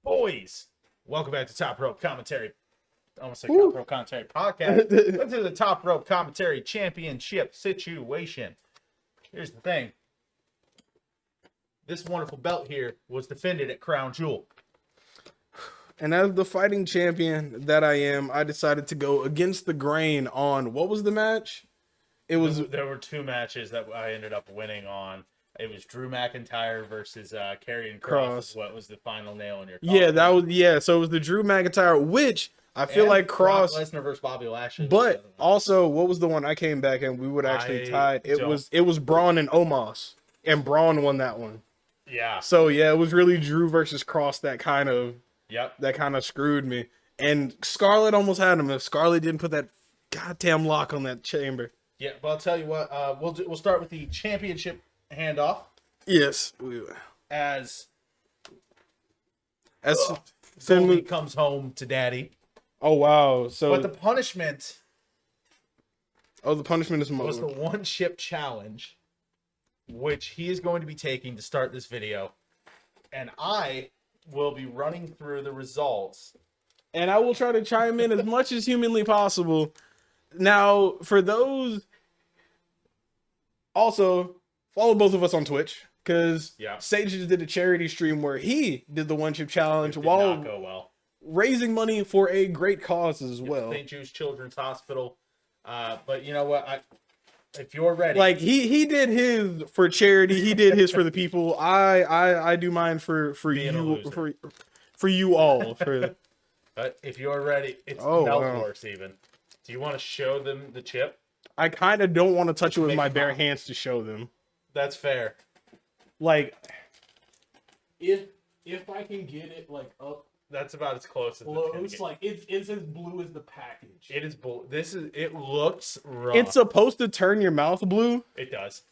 Boys, welcome back to Top Rope Commentary. I almost said Top Rope Commentary Podcast. Welcome to the Top Rope Commentary Championship situation. Here's the thing. This wonderful belt here was defended at Crown Jewel. And as the fighting champion that I am, I decided to go against the grain on, what was the match? There were two matches that I ended up winning on. It was Drew McIntyre versus Karrion Kross. What was the final nail in your coffin? So it was the Drew McIntyre, which I feel like Kross. Brock Lesnar versus Bobby Lashley. But also, what was the one I came back and we would actually tied? It was Braun and Omos, and Braun won that one. Yeah. So yeah, it was really Drew versus Kross that kind of screwed me. And Scarlett almost had him if Scarlett didn't put that goddamn lock on that chamber. Yeah, but I'll tell you what. We'll start with the championship handoff. Yes. As Finley comes home to Daddy. Oh wow! But the punishment. The punishment is was the one chip challenge, which he is going to be taking to start this video, and I will be running through the results. And I will try to chime in as much as humanly possible. Now, for those, also follow both of us on Twitch because Sage just did a charity stream where he did the one chip challenge while not go well. Raising money for a great cause as well. St. Jude's Children's Hospital. But you know what? If you're ready, like he did his for charity, he did his for the people. I do mine for you all. But if you're ready, it's Melkor, Steven. Do you want to show them the chip? I kind of don't want to touch it with my bare hands to show them. That's fair. Like, if I can get it like up, that's about as close as it's like it's as blue as the package. It is blue. It looks rough. It's supposed to turn your mouth blue. It does.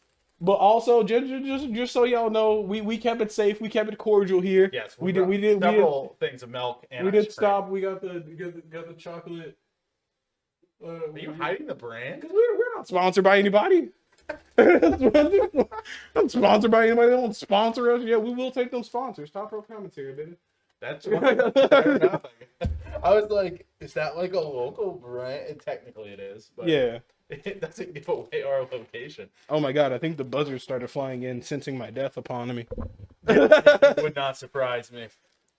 But also, just so y'all know, we kept it safe. We kept it cordial here. Yes, we did several things of milk. And we did stop. We got the chocolate. Are you hiding the brand? Because we're not sponsored by anybody. Not sponsored by anybody. They won't sponsor us. Yeah, we will take those sponsors. Top Rope Commentary, baby. That's fair enough. I was like, is that like a local brand? And technically it is. But yeah. It doesn't give away our location. Oh my god, I think the buzzards started flying in, sensing my death upon me. It would not surprise me.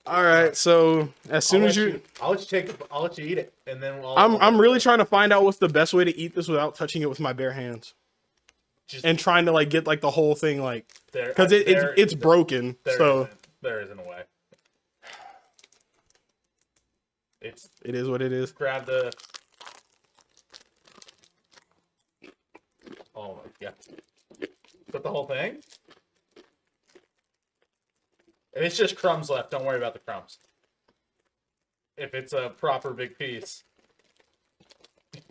All right, so as soon as I'll let you eat it, and then I'm really trying to find out what's the best way to eat this without touching it with my bare hands, and trying to like get like the whole thing like because it's broken. There isn't a way. It is what it is. Grab the. Oh my god! Put the whole thing. If it's just crumbs left, don't worry about the crumbs. If it's a proper big piece.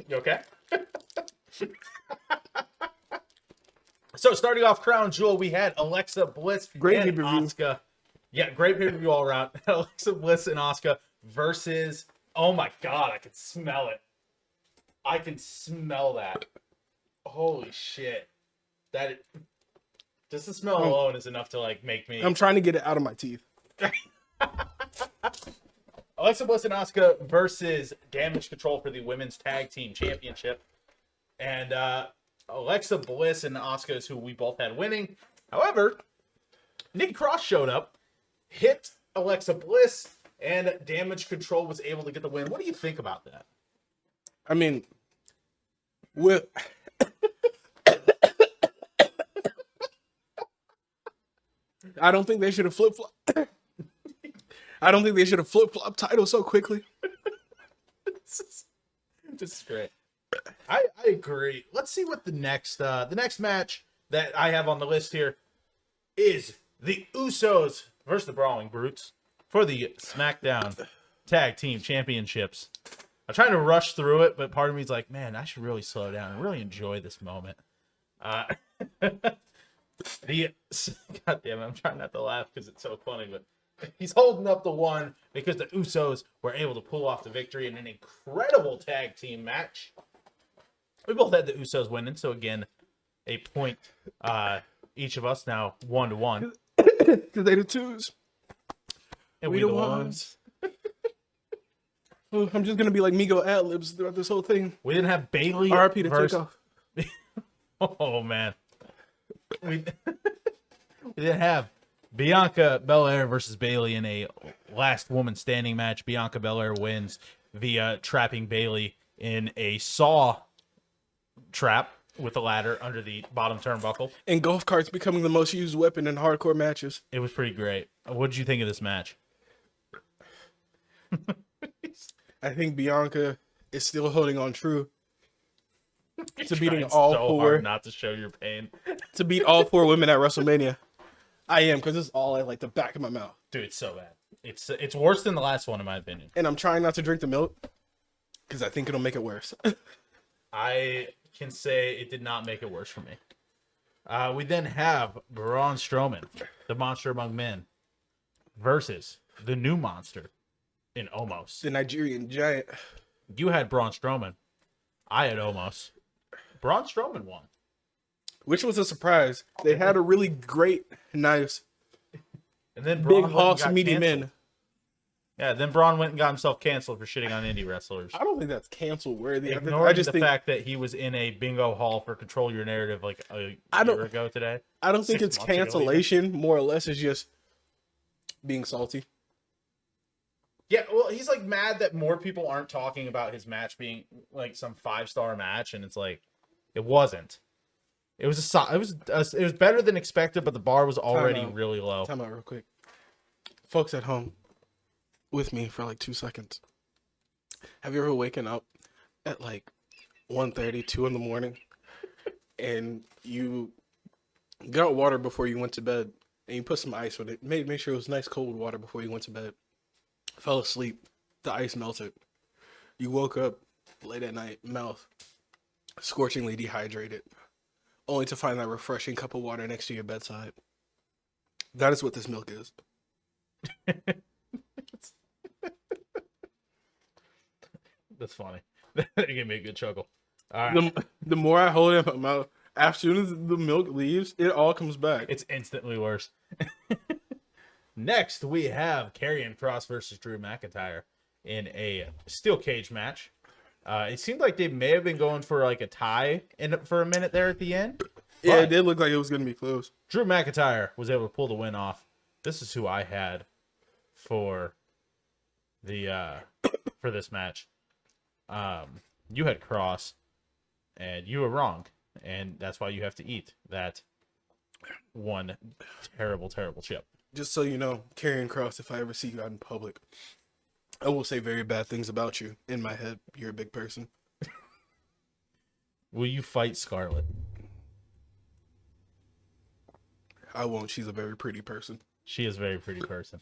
You okay? So starting off Crown Jewel, we had Alexa Bliss and Asuka. Yeah, great pay-per-view all around. Alexa Bliss and Asuka versus... Oh my god, I can smell it. I can smell that. Holy shit. Just the smell alone is enough to like make me... I'm trying to get it out of my teeth. Alexa Bliss and Asuka versus Damage Control for the Women's Tag Team Championship. And Alexa Bliss and Asuka is who we both had winning. However, Nikki Cross showed up, hit Alexa Bliss, and Damage Control was able to get the win. What do you think about that? I mean, I don't think they should have flip-flopped. I don't think they should have flip-flopped titles so quickly. This is great. I agree. Let's see what the next match that I have on the list here is the Usos versus the Brawling Brutes for the SmackDown Tag Team Championships. I'm trying to rush through it, but part of me is like, man, I should really slow down and really enjoy this moment. God damn it, I'm trying not to laugh because it's so funny, but he's holding up the one because the Usos were able to pull off the victory in an incredible tag team match. We both had the Usos winning, so again, a point each of us now 1-1. Because they the twos. And we the ones. Oh, I'm just gonna be like Migo ad-libs throughout this whole thing. We didn't have Bailey RP to versus... take off. Oh, man. We didn't have Bianca Belair versus Bailey in a last woman standing match. Bianca Belair wins via trapping Bailey in a saw trap with a ladder under the bottom turnbuckle. And golf carts becoming the most used weapon in hardcore matches. It was pretty great. What did you think of this match? I think Bianca is still holding on true to beating Trying all so four. hard not to show your pain. To beat all 4 women at WrestleMania. I am, because it's all at like the back of my mouth. Dude, it's so bad. It's worse than the last one, in my opinion. And I'm trying not to drink the milk because I think it'll make it worse. I can say it did not make it worse for me. We then have Braun Strowman, the monster among men, versus the new monster in Omos. The Nigerian giant. You had Braun Strowman. I had Omos. Braun Strowman won. Which was a surprise. They had a really great, nice, and then big hawks meaty men. Yeah, then Braun went and got himself canceled for shitting on indie wrestlers. I don't think that's cancel worthy. Ignoring I just the think fact that he was in a bingo hall for Control Your Narrative like a year ago today. I don't think 6 it's months ago, cancellation. More or less, it's just being salty. Yeah, well, he's like mad that more people aren't talking about his match being like some 5-star match, and it's like it wasn't. It was it was better than expected, but the bar was already really low. Time out real quick, folks at home, with me for like 2 seconds. Have you ever waken up at like 1:30, 2 in the morning, and you got water before you went to bed, and you put some ice with it, make sure it was nice cold water before you went to bed, fell asleep, the ice melted, you woke up late at night, mouth scorchingly dehydrated, only to find that refreshing cup of water next to your bedside. That is what this milk is. That's funny. That gave me a good chuckle. All right. The more I hold it in my mouth, as soon as the milk leaves, it all comes back. It's instantly worse. Next, we have Karrion Kross versus Drew McIntyre in a steel cage match. It seemed like they may have been going for like a tie for a minute there at the end. Yeah, it did look like it was going to be close. Drew McIntyre was able to pull the win off. This is who I had for the for this match. You had Kross, and you were wrong, and that's why you have to eat that one terrible, terrible chip. Just so you know, Karrion Kross, if I ever see you out in public, I will say very bad things about you. In my head, you're a big person. Will you fight Scarlett? I won't. She's a very pretty person. She is a very pretty person.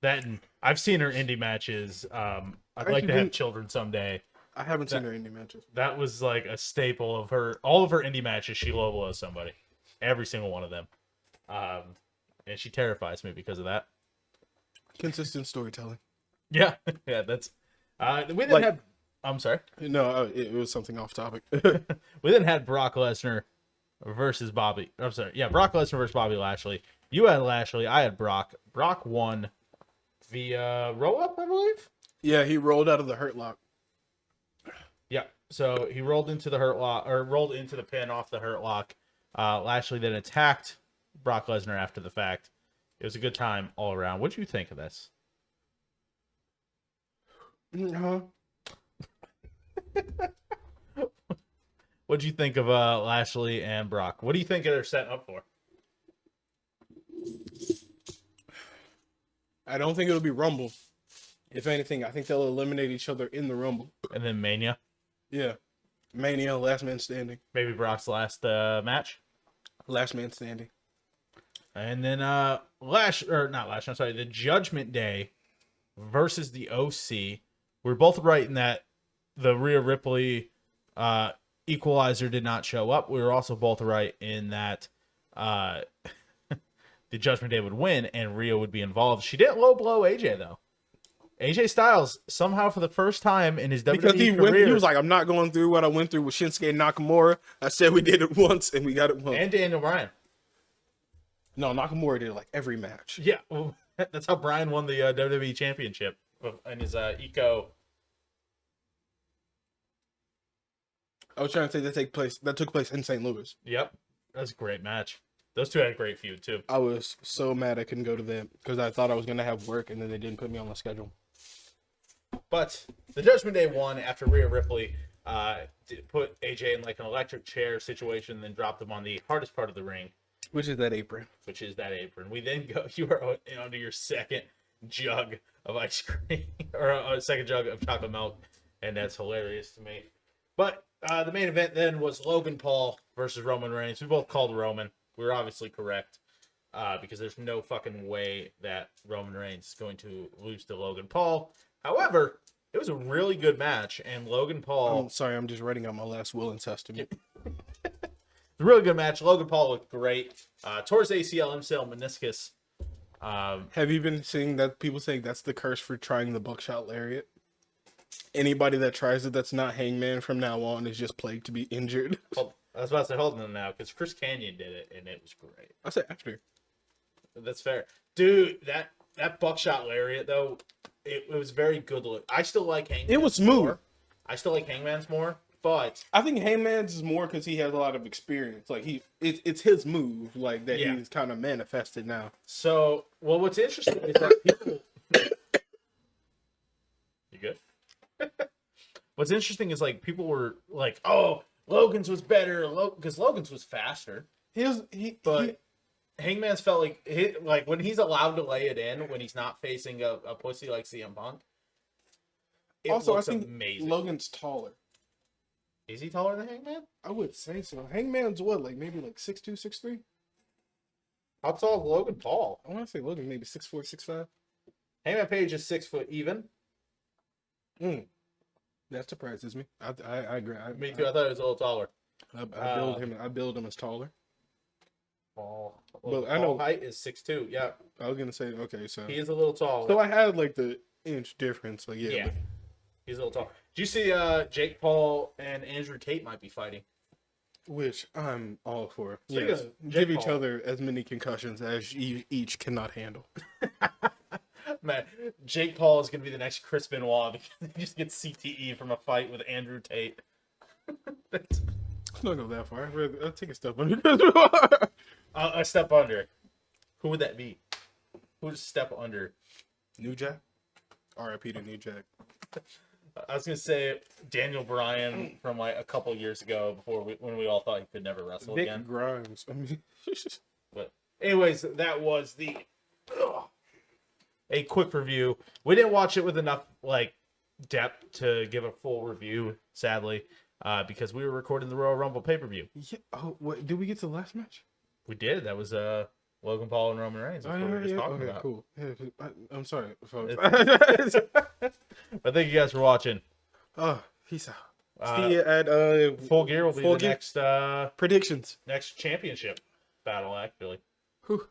That, and I've seen her indie matches. I'd like to have children someday. I haven't seen her indie matches. That was like a staple of her. All of her indie matches, she low blows somebody. Every single one of them. And she terrifies me because of that. Consistent storytelling. Yeah, yeah, that's. We didn't have. I'm sorry. No, it was something off topic. We then had Brock Lesnar versus Bobby. I'm sorry. Yeah, Brock Lesnar versus Bobby Lashley. You had Lashley. I had Brock. Brock won via roll up, I believe. Yeah, he rolled out of the Hurt Lock. Yeah, so he rolled into the Hurt Lock, or rolled into the pin off the Hurt Lock. Lashley then attacked Brock Lesnar after the fact. It was a good time all around. What do you think of this? What do you think of Lashley and Brock? What do you think they're setting up for? I don't think it'll be Rumble. If anything, I think they'll eliminate each other in the Rumble. And then Mania? Yeah. Mania, last man standing. Maybe Brock's last match? Last man standing. And then the Judgment Day versus the OC. We're both right in that the Rhea Ripley equalizer did not show up. We were also both right in that the Judgment Day would win and Rhea would be involved. She didn't low blow AJ though. AJ Styles somehow for the first time in his WWE career, he was like, I'm not going through what I went through with Shinsuke Nakamura. I said we did it once and we got it once. And Daniel Bryan. No, Nakamura did it like every match. Yeah. That's how Brian won the WWE Championship in his Eco. I was trying to say that took place in St. Louis. Yep, that's a great match. Those two had a great feud too. I was so mad I couldn't go to them because I thought I was gonna have work and then they didn't put me on the schedule. But the Judgment Day won after Rhea Ripley put AJ in like an electric chair situation, then dropped him on the hardest part of the ring, Which is that apron. We then go. You are onto your second jug of ice cream or a second jug of chocolate milk, and that's hilarious to me. But the main event then was Logan Paul versus Roman Reigns. We both called Roman. We were obviously correct because there's no fucking way that Roman Reigns is going to lose to Logan Paul. However, it was a really good match, and Logan Paul... I'm sorry, I'm just writing out my last will and testament. a really good match. Logan Paul looked great. Towards ACL, MCL, meniscus. Have you been seeing that people saying that's the curse for trying the buckshot lariat? Anybody that tries it that's not Hangman from now on is just plagued to be injured. I was about to say hold on now, because Chris Kanyon did it, and it was great. I said after. That's fair. Dude, that buckshot lariat, though, it was very good look. I still like Hangman's. It was smooth. More. I still like Hangman's more, but... I think Hangman's is more because he has a lot of experience. Like, it's his move, like, that he's kind of manifested now. So, well, what's interesting is that people... You good? What's interesting is, like, people were like, oh, Logan's was better, because Logan's was faster. Hangman's felt like when he's allowed to lay it in, when he's not facing a pussy like CM Punk, it also, looks I think amazing. Logan's taller. Is he taller than Hangman? I would say so. Hangman's what, like maybe like 6'2", 6'3"? How tall is Logan Paul? I want to say Logan maybe 6'4", 6'5". Hangman Page is 6 foot even. That surprises me. I agree. Me too. I thought he was a little taller. I build him as taller. Paul. But I know height is 6'2". Yeah, I was gonna say okay, so he is a little taller. So I had like the inch difference. Like yeah. He's a little tall. Did you see Jake Paul and Andrew Tate might be fighting? Which I'm all for. Yes. Give each other as many concussions as each cannot handle. Man, Jake Paul is going to be the next Chris Benoit because he just gets CTE from a fight with Andrew Tate. Let's not go that far. I'll take a step under. A step under. Who would that be? Who would step under? New Jack? R.I.P. to New Jack. I was going to say Daniel Bryan from like a couple years ago when we all thought he could never wrestle Nick again. Grimes. I mean... But anyways, that was a quick review. We didn't watch it with enough like depth to give a full review, sadly, because we were recording the Royal Rumble pay-per-view. Yeah. Oh, what, did we get to the last match? We did. That was Logan Paul and Roman Reigns. That's what we were just talking about. Cool. Yeah, I'm sorry, folks. But thank you guys for watching. Oh, peace out. See you at Full Gear will be the next predictions. Next championship battle, actually.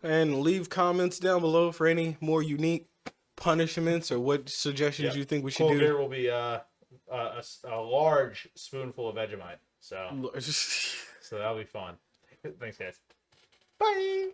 And leave comments down below for any more unique punishments or what suggestions you think we should do. Full Gear will be a large spoonful of Vegemite. So that'll be fun. Thanks, guys. Bye.